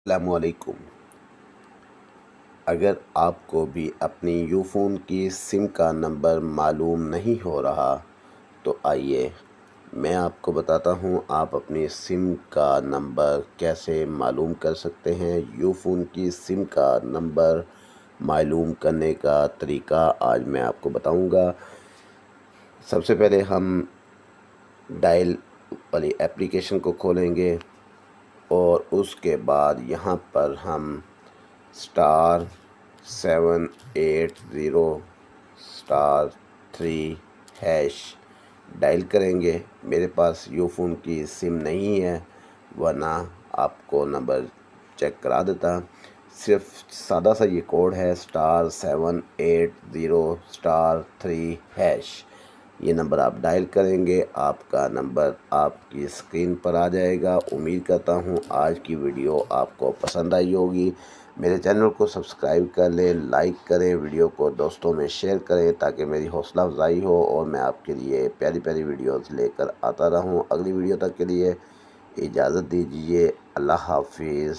السلام علیکم۔ اگر آپ کو بھی اپنی یو فون کی سم کا نمبر معلوم نہیں ہو رہا تو آئیے میں آپ کو بتاتا ہوں آپ اپنی سم کا نمبر کیسے معلوم کر سکتے ہیں۔ یو فون کی سم کا نمبر معلوم کرنے کا طریقہ آج میں آپ کو بتاؤں گا۔ سب سے پہلے ہم ڈائل والی اپلیکیشن کو کھولیں گے اور اس کے بعد یہاں پر ہم *780*3# ڈائل کریں گے۔ میرے پاس یو فون کی سم نہیں ہے ورنہ آپ کو نمبر چیک کرا دیتا۔ صرف سادہ سا یہ کوڈ ہے *780*3#۔ یہ نمبر آپ ڈائل کریں گے، آپ کا نمبر آپ کی اسکرین پر آ جائے گا۔ امید کرتا ہوں آج کی ویڈیو آپ کو پسند آئی ہوگی۔ میرے چینل کو سبسکرائب کر لیں، لائک کریں، ویڈیو کو دوستوں میں شیئر کریں تاکہ میری حوصلہ افزائی ہو اور میں آپ کے لیے پیاری پیاری ویڈیوز لے کر آتا رہوں۔ اگلی ویڈیو تک کے لیے اجازت دیجیے۔ اللہ حافظ۔